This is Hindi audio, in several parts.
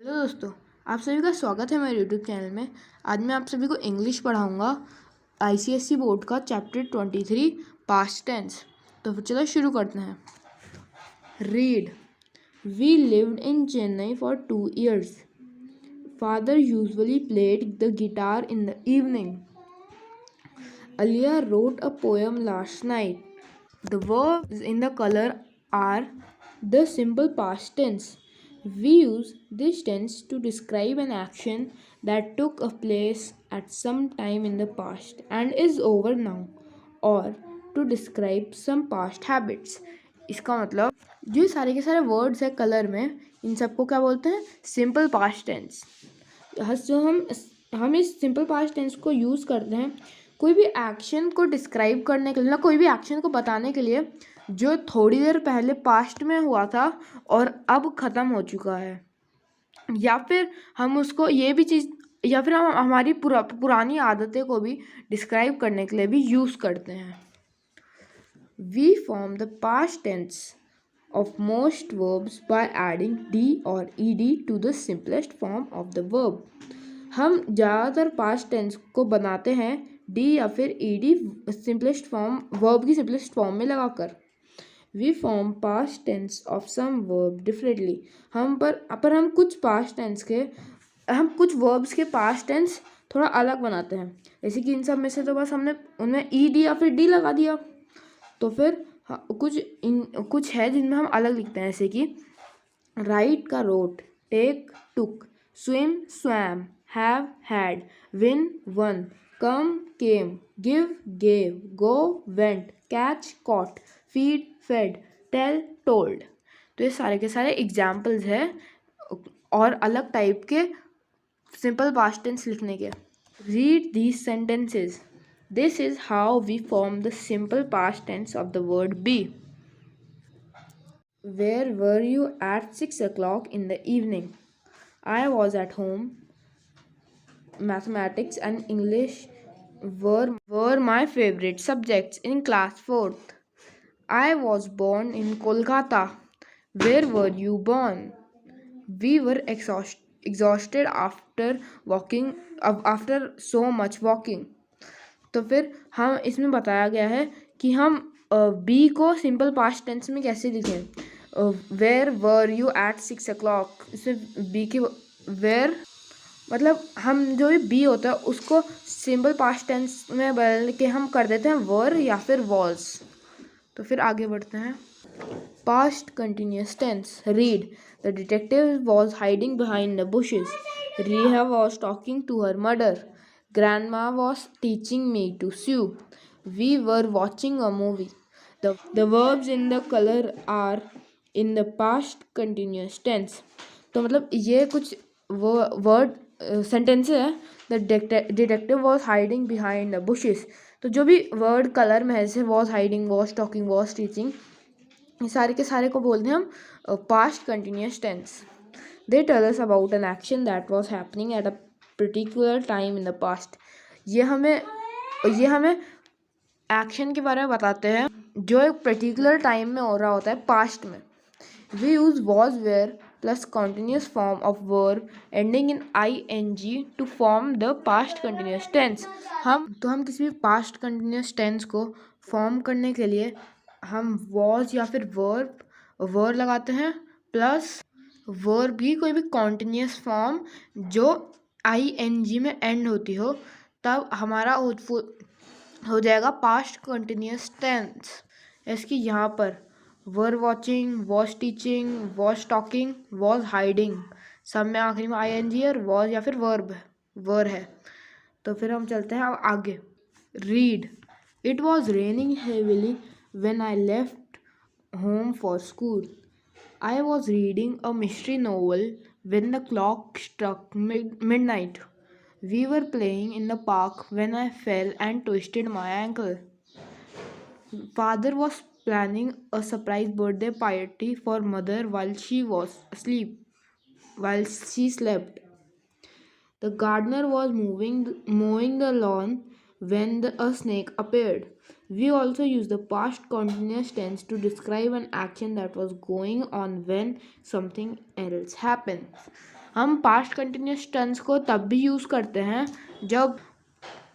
हेलो दोस्तों, आप सभी का स्वागत है मेरे यूट्यूब चैनल में। आज मैं आप सभी को इंग्लिश पढ़ाऊंगा आईसीएसई बोर्ड का चैप्टर 23 पास्ट टेंस। तो फिर चलो शुरू करते हैं। Read. We lived in Chennai for 2 years. Father usually played the guitar in the evening. Alia wrote a poem last night. The verbs in the color are the simple past tense. We use this tense to describe an action that took a place at some time in the past and is over now, or to describe some past habits. इसका मतलब जो सारे के सारे वर्ड्स है कलर में, इन सबको क्या बोलते हैं? Simple past tense. जो हम इस सिंपल पास्ट टेंस को यूज़ करते हैं कोई भी एक्शन को डिस्क्राइब करने के लिए, कोई भी एक्शन को बताने के लिए जो थोड़ी देर पहले पास्ट में हुआ था और अब ख़त्म हो चुका है, या फिर हम उसको ये भी चीज़, या फिर हम हमारी पुरानी आदतें को भी डिस्क्राइब करने के लिए भी यूज़ करते हैं। We form the past tense of most verbs by adding d or ed to the simplest form of the verb. हम ज़्यादातर पास्ट टेंस को बनाते हैं डी या फिर ईडी सिंपलेस्ट फॉर्म, वर्ब की सिंपलेस्ट फॉर्म में लगाकर। We form past tense of some verb differently. हम कुछ पास्ट टेंस के, हम कुछ वर्ब्स के पास्ट टेंस थोड़ा अलग बनाते हैं। जैसे कि इन सब में से तो बस हमने उनमें ईडी या फिर डी लगा दिया, तो फिर कुछ है जिनमें हम अलग लिखते हैं। जैसे कि राइट का wrote, take took, swim swam, have had, win won, come came, give gave, go went, catch caught, feed fed, tell told. तो ये सारे के सारे एग्जाम्पल्स हैं और अलग टाइप के सिंपल पास्ट टेंस लिखने के। Read these sentences. This is how we form the simple past tense of the word be. Where were you at 6 o'clock in the evening? I was at home. Mathematics and English were my favorite subjects in class 4th. I was born in Kolkata. Where were you born? We were exhausted after so much walking. तो फिर हम इसमें बताया गया है कि हम बी को सिंपल पास्ट टेंस में कैसे लिखें। Where were you eight 6 o'clock, इसमें बी की वेयर मतलब हम जो भी बी होता है उसको सिंपल पास्ट टेंस में बदल के हम कर देते हैं वर या फिर वॉज। तो फिर आगे बढ़ते हैं। Past continuous tense. Read. The detective was hiding behind the bushes. Riya was talking to her mother. Grandma was teaching me to sew. We were watching a movie. The verbs in the color are in the past continuous tense. तो मतलब ये कुछ वर्ड सेंटेंस है। The detective was hiding behind the bushes. तो जो भी वर्ड कलर में है, जैसे was hiding, was talking, was teaching, ये सारे के सारे को बोलते हैं हम past continuous tense. They tell us about an action that was happening at a particular time in the past. ये हमें एक्शन के बारे में बताते हैं जो एक पर्टिकुलर टाइम में हो रहा होता है पास्ट में। We use was were plus continuous form of verb ending in ing to form the past continuous tense. हम किसी भी पास्ट कंटिन्यूस टेंस को फॉर्म करने के लिए हम वॉज या फिर वर्ब लगाते हैं प्लस वर्ब भी कोई भी कॉन्टिन्यूस फॉर्म जो ing में एंड होती हो, तब हमारा हो जाएगा पास्ट कंटिन्यूस टेंस। इसकी यहाँ पर were watching, was teaching, was talking, was hiding, सब में आखिरी में ing और वॉज या फिर वर है। तो फिर हम चलते हैं अब आगे। Read. It was raining heavily when I left home for school. I was reading a mystery novel when the clock struck midnight. We were playing in the park when I fell and twisted my ankle. Father was planning a surprise birthday party for mother while she slept. The gardener was mowing the lawn when a snake appeared. We also use the past continuous tense to describe an action that was going on when something else happened. हम पास्ट कंटिन्यूस टेंस को तब भी यूज़ करते हैं जब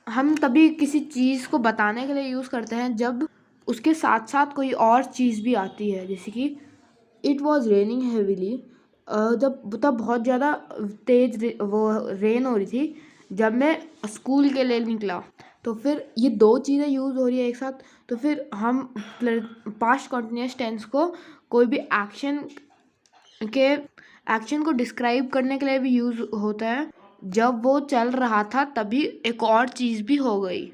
हम तभी किसी चीज़ को बताने के लिए यूज़ करते हैं जब उसके साथ साथ कोई और चीज़ भी आती है। जैसे कि इट वॉज रेनिंग हेविली, जब तब बहुत ज़्यादा तेज वो रेन हो रही थी जब मैं स्कूल के लिए निकला। तो फिर ये दो चीज़ें यूज़ हो रही है एक साथ, तो फिर हम पास्ट कंटिन्यूस टेंस को कोई भी एक्शन को डिस्क्राइब करने के लिए भी यूज़ होता है। जब वो चल रहा था तभी एक और चीज़ भी हो गई।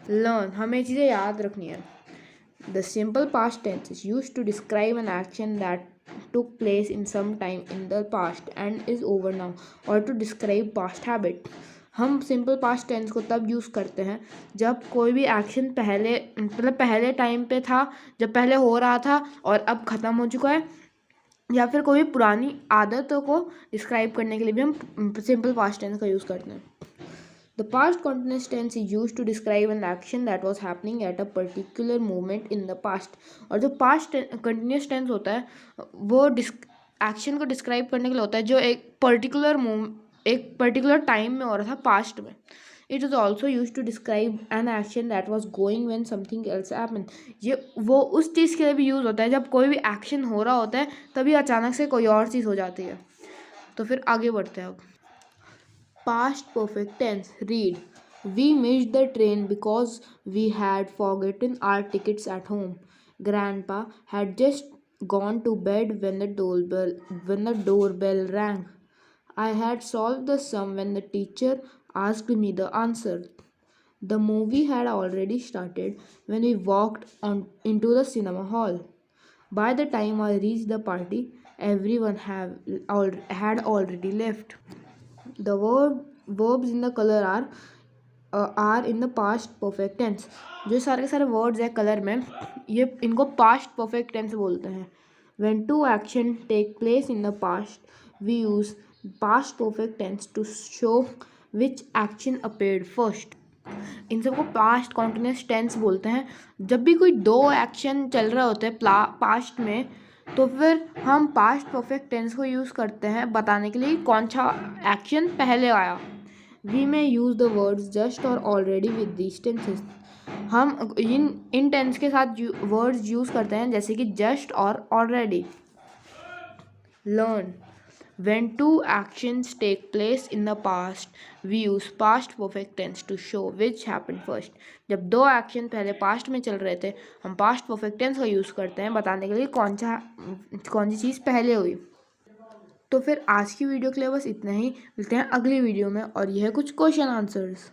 लर्न, हमें चीज़ें याद रखनी है। The simple past tense is used to describe an action that took place in some time in the past and is over now, or to describe past habit. हम सिंपल पास्ट टेंस को तब यूज़ करते हैं जब कोई भी एक्शन पहले मतलब पहले टाइम पे था, जब पहले हो रहा था और अब ख़त्म हो चुका है, या फिर कोई पुरानी आदतों को डिस्क्राइब करने के लिए भी हम सिंपल पास्ट टेंस का यूज़ करते हैं। The past continuous tense is used to describe an action that was happening at a particular moment in the past. और जो past continuous tense होता है वो एक्शन को डिस्क्राइब करने के लिए होता है जो एक पर्टिकुलर टाइम में हो रहा था पास्ट में। It is also use to describe an action that was going when something else happened. ये वो उस चीज़ के लिए भी यूज़ होता है जब कोई भी एक्शन हो रहा होता है तभी अचानक से कोई और चीज़ हो जाती है। तो फिर आगे बढ़ते हैं अब। Past perfect tense. Read. We missed the train because we had forgotten our tickets at home. Grandpa had just gone to bed when the doorbell rang. I had solved the sum when the teacher asked me the answer. The movie had already started when we walked into the cinema hall. By the time I reached the party, everyone had already left. The verbs in the color are in the past perfect tense. जो सारे के सारे वर्ड्स है कलर में, ये इनको पास्ट परफेक्ट टेंस बोलते हैं। When two action take place in the past, we use past perfect tense to show which action appeared first. इन सबको पास्ट कॉन्टिन्यूस टेंस बोलते हैं। जब भी कोई दो एक्शन चल रहे होते हैं पास्ट में, तो फिर हम पास्ट परफेक्ट टेंस को यूज़ करते हैं बताने के लिए कौन सा एक्शन पहले आया। We may use the words just और ऑलरेडी विद दीज टेंसेस। हम इन टेंस के साथ वर्ड्स यूज़ करते हैं जैसे कि जस्ट और already. Learn, when two actions take place in the past, we use past perfect tense to show which happened first. जब दो एक्शन पहले पास्ट में चल रहे थे, हम पास्ट परफेक्ट टेंस का यूज़ करते हैं बताने के लिए कौन सी चीज़ पहले हुई। तो फिर आज की वीडियो के लिए बस इतना ही। मिलते हैं अगली वीडियो में और यह है कुछ क्वेश्चन आंसर्स।